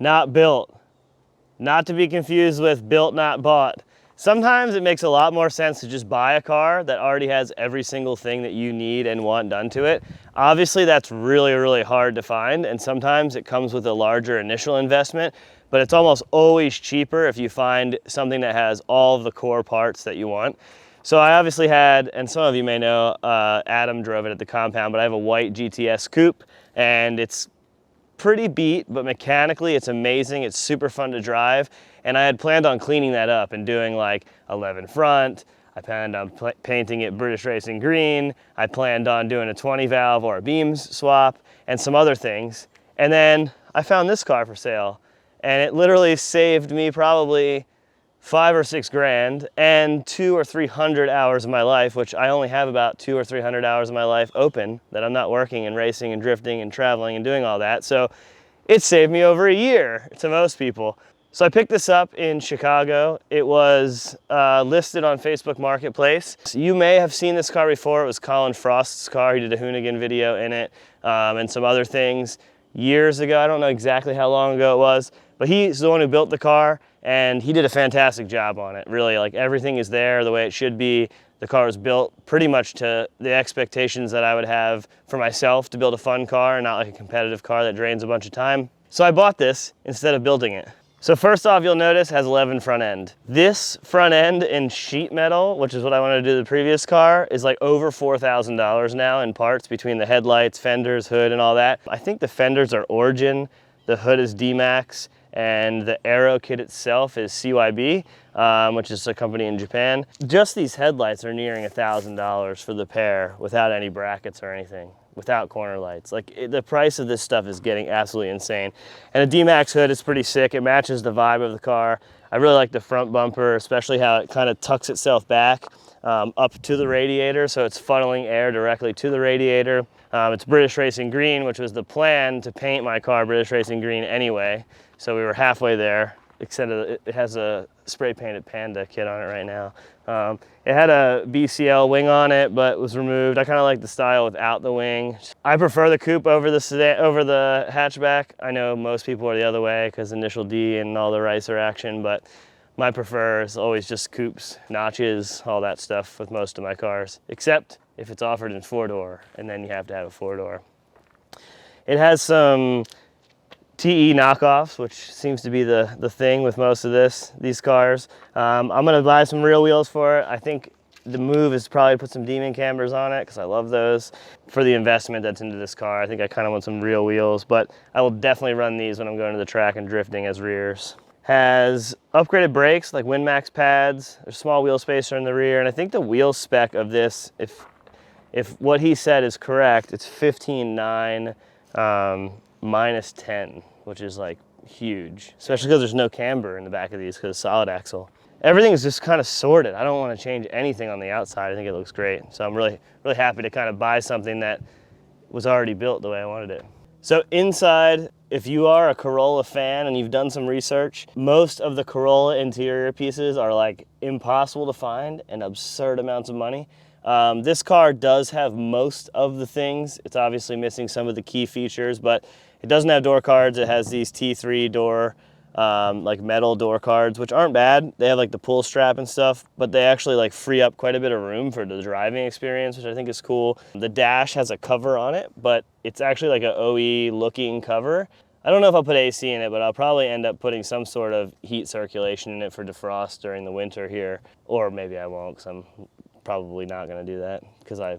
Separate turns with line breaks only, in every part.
not built. Not to be confused with built, not bought. Sometimes it makes a lot more sense to just buy a car that already has every single thing that you need and want done to it. Obviously, that's really, really hard to find, and sometimes it comes with a larger initial investment, but it's almost always cheaper if you find something that has all of the core parts that you want. So I obviously had, and some of you may know, Adam drove it at the compound, but I have a white GTS coupe, and it's pretty beat, but mechanically it's amazing. It's super fun to drive. And I had planned on cleaning that up and doing like 11 front. I planned on painting it British Racing green. I planned on doing a 20 valve or a beams swap and some other things. And then I found this car for sale, and it literally saved me probably 5 or 6 grand and 200 or 300 hours of my life, which I only have about 200 or 300 hours of my life open that I'm not working and racing and drifting and traveling and doing all that. So it saved me over a year to most people. So I picked this up in Chicago. It was listed on Facebook Marketplace. So you may have seen this car before. It was Colin Frost's car. He did a Hoonigan video in it and some other things years ago. I don't know exactly how long ago it was, but he's the one who built the car, and he did a fantastic job on it. Really, like, everything is there the way it should be. The car was built pretty much to the expectations that I would have for myself to build a fun car and not like a competitive car that drains a bunch of time. So I bought this instead of building it. So first off, you'll notice it has 11 front end. This front end in sheet metal, which is what I wanted to do to the previous car, is like over $4,000 now in parts between the headlights, fenders, hood, and all that. I think the fenders are Origin, the hood is D-Max, and the aero kit itself is CYB, which is a company in Japan. Just these headlights are nearing $1,000 for the pair without any brackets or anything, without corner lights. Like, the price of this stuff is getting absolutely insane. And a D-Max hood is pretty sick. It matches the vibe of the car. I really like the front bumper, especially how it kind of tucks itself back up to the radiator, so it's funneling air directly to the radiator. It's British Racing green, which was the plan to paint my car British Racing green anyway. So we were halfway there, except it has a spray painted Panda kit on it right now. It had a BCL wing on it, but was removed. I kind of like the style without the wing. I prefer the coupe over the sedan, over the hatchback. I know most people are the other way because initial D and all the Ricer action, but my prefer is always just coupes, notches, all that stuff with most of my cars, except if it's offered in 4-door, and then you have to have a 4-door. It has some TE knockoffs, which seems to be the thing with most of these cars. I'm gonna buy some real wheels for it. I think the move is probably to put some Demon cambers on it because I love those. For the investment that's into this car, I think I kind of want some real wheels, but I will definitely run these when I'm going to the track and drifting as rears. Has upgraded brakes, like WinMax pads. There's small wheel spacer in the rear, and I think the wheel spec of this, if what he said is correct, it's 15.9 minus 10, which is like huge, especially because there's no camber in the back of these because solid axle. Everything is just kind of sorted. I don't want to change anything on the outside. I think it looks great. So I'm really happy to kind of buy something that was already built the way I wanted it. So inside, if you are a Corolla fan and you've done some research, most of the Corolla interior pieces are like impossible to find and absurd amounts of money. This car does have most of the things. It's obviously missing some of the key features, but it doesn't have door cards. It has these T3 door, like metal door cards, which aren't bad. They have like the pull strap and stuff, but they actually like free up quite a bit of room for the driving experience, which I think is cool. The dash has a cover on it, but it's actually like an OE looking cover. I don't know if I'll put AC in it, but I'll probably end up putting some sort of heat circulation in it for defrost during the winter here, or maybe I won't, because I'm probably not going to do that because I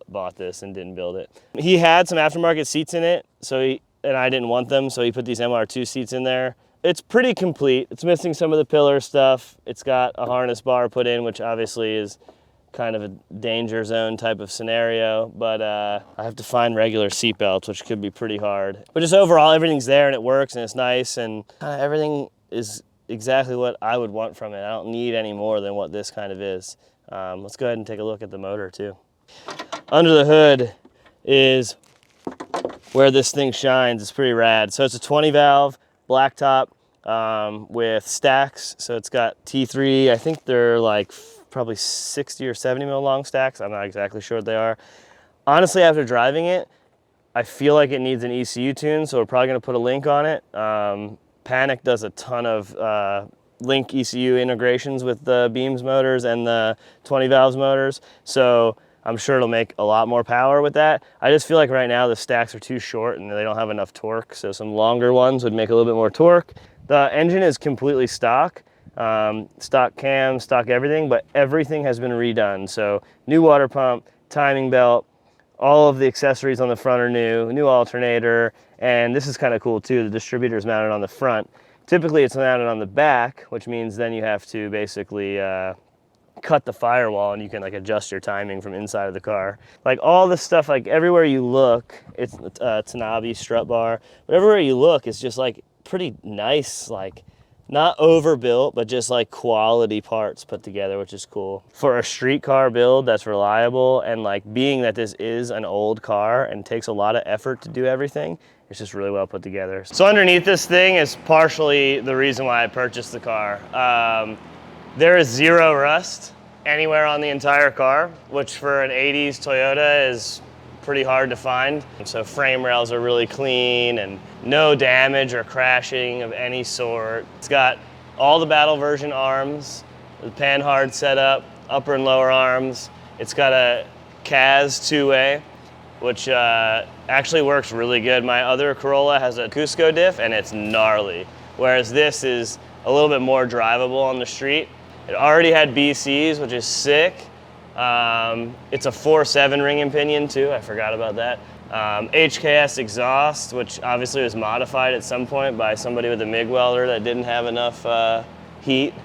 bought this and didn't build it. He had some aftermarket seats in it, and I didn't want them, so he put these MR2 seats in there. It's pretty complete. It's missing some of the pillar stuff. It's got a harness bar put in, which obviously is kind of a danger zone type of scenario, but I have to find regular seat belts, which could be pretty hard. But just overall, everything's there and it works and it's nice, and everything is exactly what I would want from it. I don't need any more than what this kind of is. Let's go ahead and take a look at the motor too. Under the hood is where this thing shines. It's pretty rad. So it's a 20 valve blacktop with stacks. So it's got T3, I think they're like probably 60 or 70 mil long stacks. I'm not exactly sure what they are. Honestly, after driving it, I feel like it needs an ECU tune, so we're probably gonna put a link on it. Panic does a ton of link ECU integrations with the beams motors and the 20 valves motors. So I'm sure it'll make a lot more power with that. I just feel like right now the stacks are too short and they don't have enough torque. So some longer ones would make a little bit more torque. The engine is completely stock. Stock cam, stock everything, but everything has been redone. So new water pump, timing belt, all of the accessories on the front are new alternator, and this is kind of cool too. The distributor is mounted on the front. Typically it's mounted on the back, which means then you have to basically cut the firewall and you can like adjust your timing from inside of the car. Like all this stuff, like everywhere you look, it's Tanabe strut bar, but everywhere you look, it's just like pretty nice, like not overbuilt, but just like quality parts put together, which is cool. For a street car build that's reliable, and like being that this is an old car and takes a lot of effort to do everything, it's just really well put together. So underneath this thing is partially the reason why I purchased the car. There is zero rust anywhere on the entire car, which for an 80s Toyota is pretty hard to find. So frame rails are really clean and no damage or crashing of any sort. It's got all the battle version arms, the panhard setup, upper and lower arms. It's got a CAS two-way, which actually works really good. My other Corolla has a Cusco diff and it's gnarly, whereas this is a little bit more drivable on the street. It already had BCs, which is sick. It's a 4.7 ring and pinion too, I forgot about that. HKS exhaust, which obviously was modified at some point by somebody with a MIG welder that didn't have enough heat.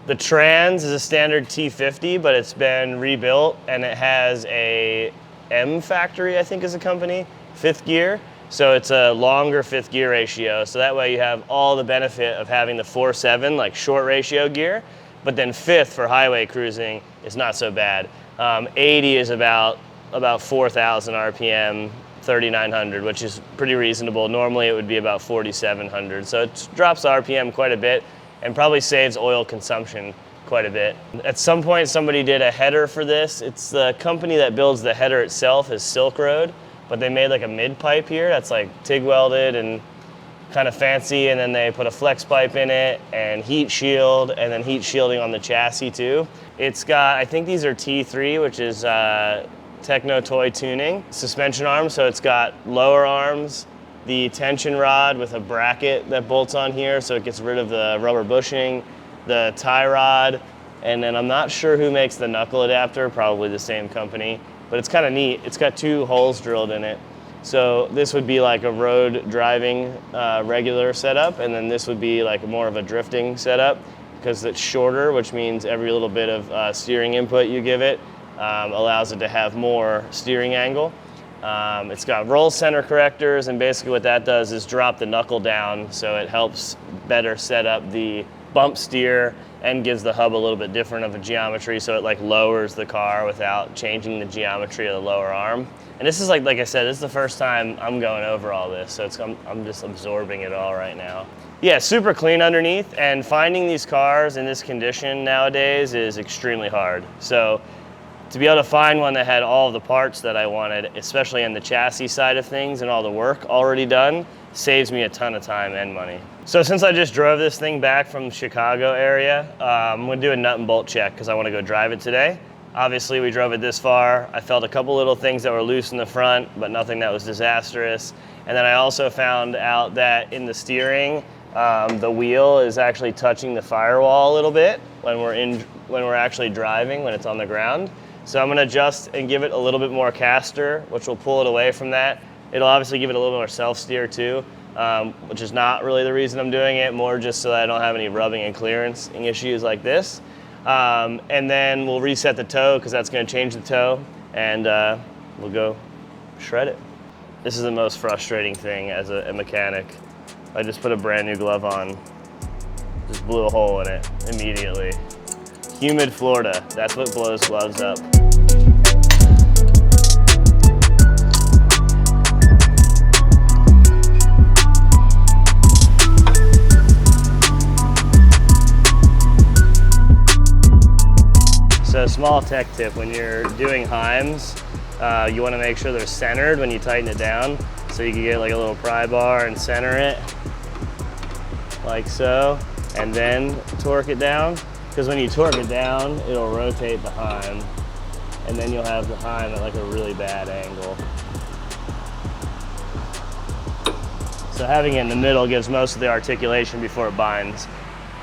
The trans is a standard T50, but it's been rebuilt and it has a M Factory, I think is a company, 5th gear. So it's a longer 5th gear ratio. So that way you have all the benefit of having the 4.7, like short ratio gear, but then 5th for highway cruising is not so bad. 80 is about 4,000 RPM, 3,900, which is pretty reasonable. Normally it would be about 4,700. So it drops RPM quite a bit and probably saves oil consumption quite a bit. At some point somebody did a header for this. It's the company that builds the header itself is Silk Road, but they made like a mid pipe here that's like TIG welded and kind of fancy, and then they put a flex pipe in it and heat shield, and then heat shielding on the chassis too. It's got, I think these are T3, which is Techno Toy tuning. Suspension arms, so it's got lower arms, the tension rod with a bracket that bolts on here so it gets rid of the rubber bushing, the tie rod, and then I'm not sure who makes the knuckle adapter, probably the same company, but it's kind of neat. It's got 2 holes drilled in it. So this would be like a road driving regular setup, and then this would be like more of a drifting setup because it's shorter, which means every little bit of steering input you give it allows it to have more steering angle. It's got roll center correctors, and basically what that does is drop the knuckle down so it helps better set up the bump steer and gives the hub a little bit different of a geometry, so it like lowers the car without changing the geometry of the lower arm. And this is like I said, this is the first time I'm going over all this, so I'm just absorbing it all right now. Yeah, super clean underneath, and finding these cars in this condition nowadays is extremely hard. So to be able to find one that had all of the parts that I wanted, especially in the chassis side of things and all the work already done, saves me a ton of time and money. So since I just drove this thing back from the Chicago area, I'm gonna do a nut and bolt check because I wanna go drive it today. Obviously we drove it this far. I felt a couple little things that were loose in the front, but nothing that was disastrous. And then I also found out that in the steering, the wheel is actually touching the firewall a little bit when we're actually driving, when it's on the ground. So I'm gonna adjust and give it a little bit more caster, which will pull it away from that. It'll obviously give it a little more self-steer too, which is not really the reason I'm doing it, more just so that I don't have any rubbing and clearancing issues like this. And then we'll reset the toe because that's gonna change the toe, and we'll go shred it. This is the most frustrating thing as a mechanic. I just put a brand new glove on, just blew a hole in it immediately. Humid Florida, that's what blows gloves up. So small tech tip, when you're doing Heims, you want to make sure they're centered when you tighten it down. So you can get like a little pry bar and center it. like so, and then torque it down. Because when you torque it down, it'll rotate the heim, and then you'll have the heim at like a really bad angle. So having it in the middle gives most of the articulation before it binds.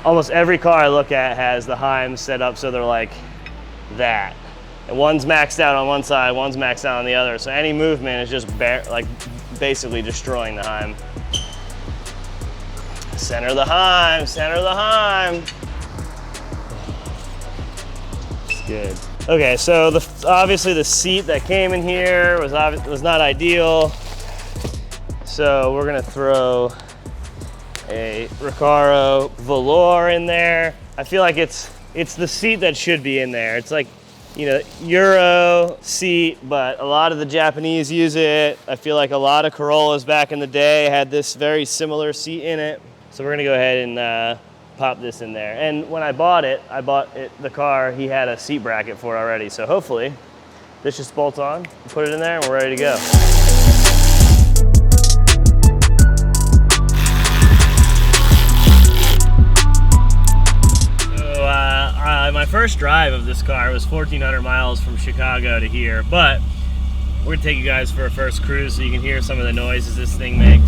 Almost every car I look at has the heims set up so they're like that. And one's maxed out on one side, one's maxed out on the other. So any movement is just basically destroying the heim. Center the heim, center the heim. It's good. Okay, so obviously the seat that came in here was not ideal. So we're gonna throw a Recaro velour in there. I feel like it's the seat that should be in there. It's like, you know, Euro seat, but a lot of the Japanese use it. I feel like a lot of Corollas back in the day had this very similar seat in it. So we're gonna go ahead and pop this in there. And when I bought the car, he had a seat bracket for it already. So hopefully this just bolts on, put it in there, and we're ready to go. My first drive of this car was 1,400 miles from Chicago to here, but we're gonna take you guys for a first cruise so you can hear some of the noises this thing makes.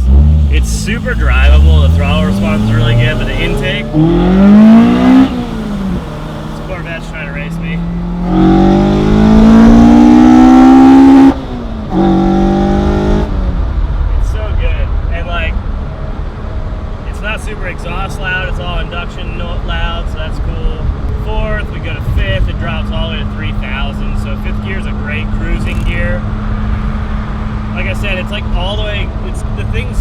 It's super drivable, the throttle response is really good, but the intake, this Corvette's trying to race me. It's so good, and like, it's not super exhaust loud, it's all induction loud, so that's cool. Fourth, we go to fifth, it drops all the way to 3,000. So fifth gear is a great cruising gear. Like I said, it's like all the way, the thing's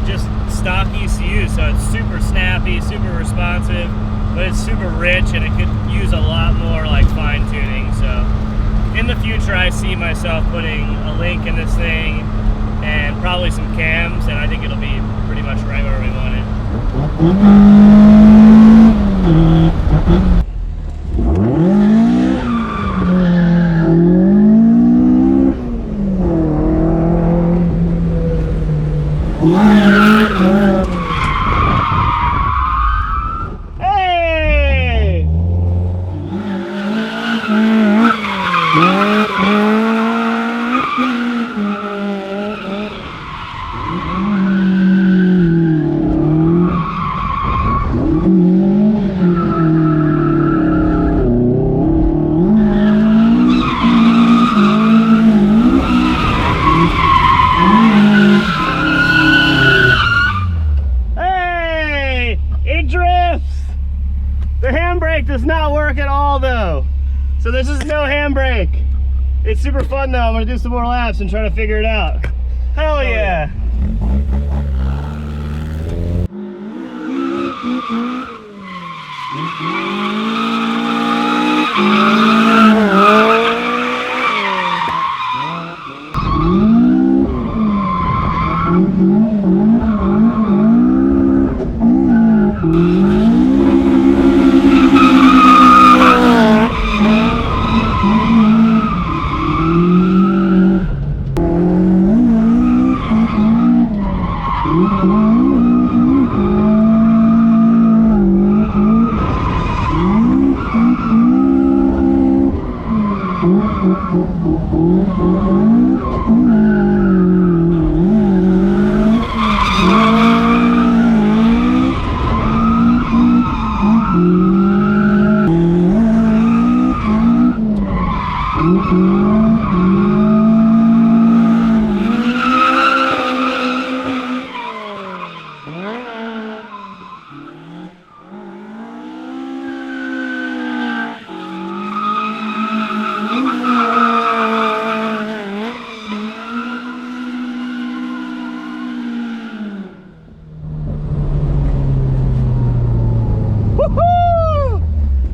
just stock ECU, so it's super snappy, super responsive, but it's super rich and it could use a lot more like fine tuning. So in the future, I see myself putting a link in this thing and probably some cams, and I think it'll be pretty much right where we want it. Hey! Does not work at all though. So this is no handbrake. It's super fun though. I'm gonna do some more laps and try to figure it out. Hell yeah.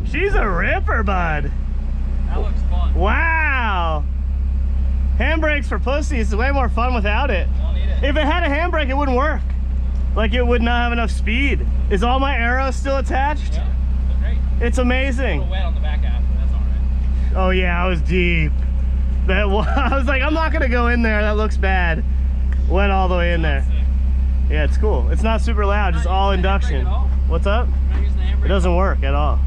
She's a ripper, bud.
That looks fun.
Wow. Handbrakes for pussies is way more fun without it.
I'll need it.
If it had a handbrake, it wouldn't work. Like it would not have enough speed. Is all my arrows still attached?
Yeah, that's great.
It's amazing.
A little wet on the back half, but that's all right.
Oh yeah, I was deep. I was like, I'm not gonna go in there. That looks bad. Went all the way in there. Yeah, it's cool. It's not super loud, just all induction. What's up? It doesn't work at all.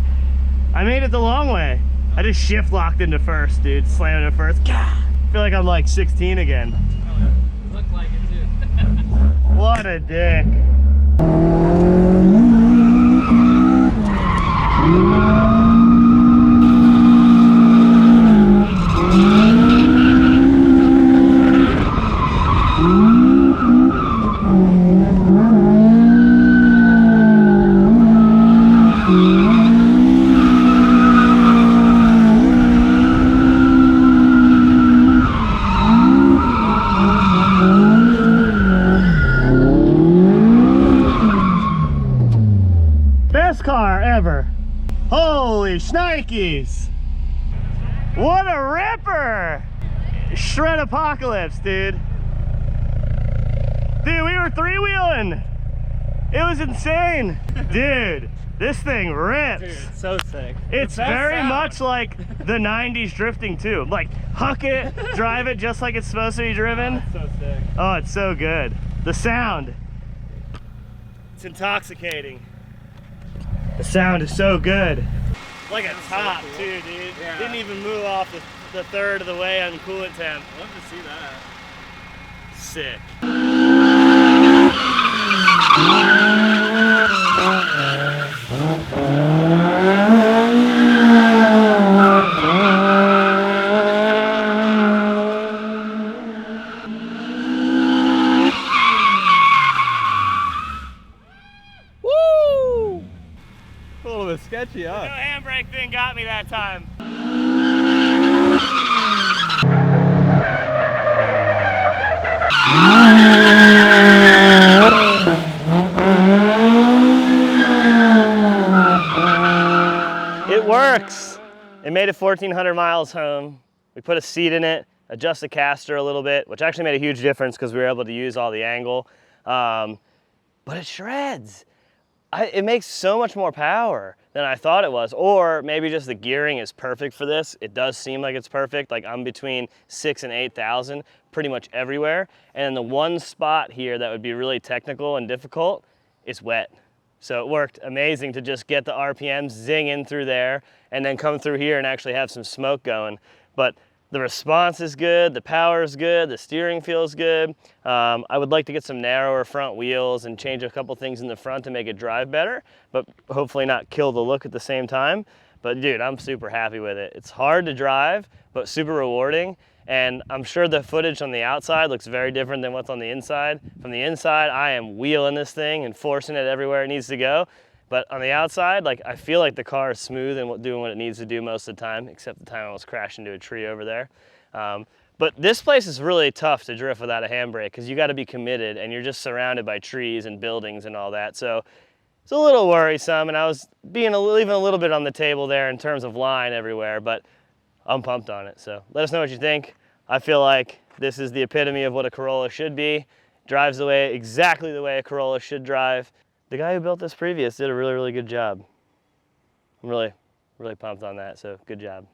I made it the long way. I just shift locked into first, dude. Slamming into first. I feel like I'm like 16 again.
Look like it too.
What a dick. Car ever. Holy shnikes. What a ripper. Shred apocalypse, dude. Dude, we were three-wheeling. It was insane. Dude, this thing rips.
Dude, it's so sick.
It's very much like the 90s drifting too. Like, huck it, drive it just like it's supposed to be driven.
Oh, it's so sick.
Oh, it's so good. The sound. It's intoxicating. The sound is so good. Like a top
so cool.
too, dude.
Yeah.
Didn't even move off the third of the way on coolant temp.
Love to see that.
Sick.
A little bit sketchy, huh?
No handbrake thing got me that time. It works. It made it 1,400 miles home. We put a seat in it, adjust the caster a little bit, which actually made a huge difference because we were able to use all the angle. But it shreds. It makes so much more power than I thought it was. Or maybe just the gearing is perfect for this. It does seem like it's perfect. Like I'm between 6,000 and 8,000 pretty much everywhere. And the one spot here that would be really technical and difficult is wet. So it worked amazing to just get the RPMs zing in through there and then come through here and actually have some smoke going. But the response is good, the power is good, the steering feels good. I would like to get some narrower front wheels and change a couple things in the front to make it drive better, but hopefully not kill the look at the same time. But dude, I'm super happy with it. It's hard to drive, but super rewarding. And I'm sure the footage on the outside looks very different than what's on the inside. From the inside, I am wheeling this thing and forcing it everywhere it needs to go. But on the outside, like I feel like the car is smooth and doing what it needs to do most of the time, except the time I almost crashed into a tree over there. But this place is really tough to drift without a handbrake because you got to be committed and you're just surrounded by trees and buildings and all that. So it's a little worrisome, and I was leaving a little bit on the table there in terms of line everywhere, but I'm pumped on it. So let us know what you think. I feel like this is the epitome of what a Corolla should be. Drives exactly the way a Corolla should drive. The guy who built this previous did a really, really good job. I'm really, really pumped on that, so good job.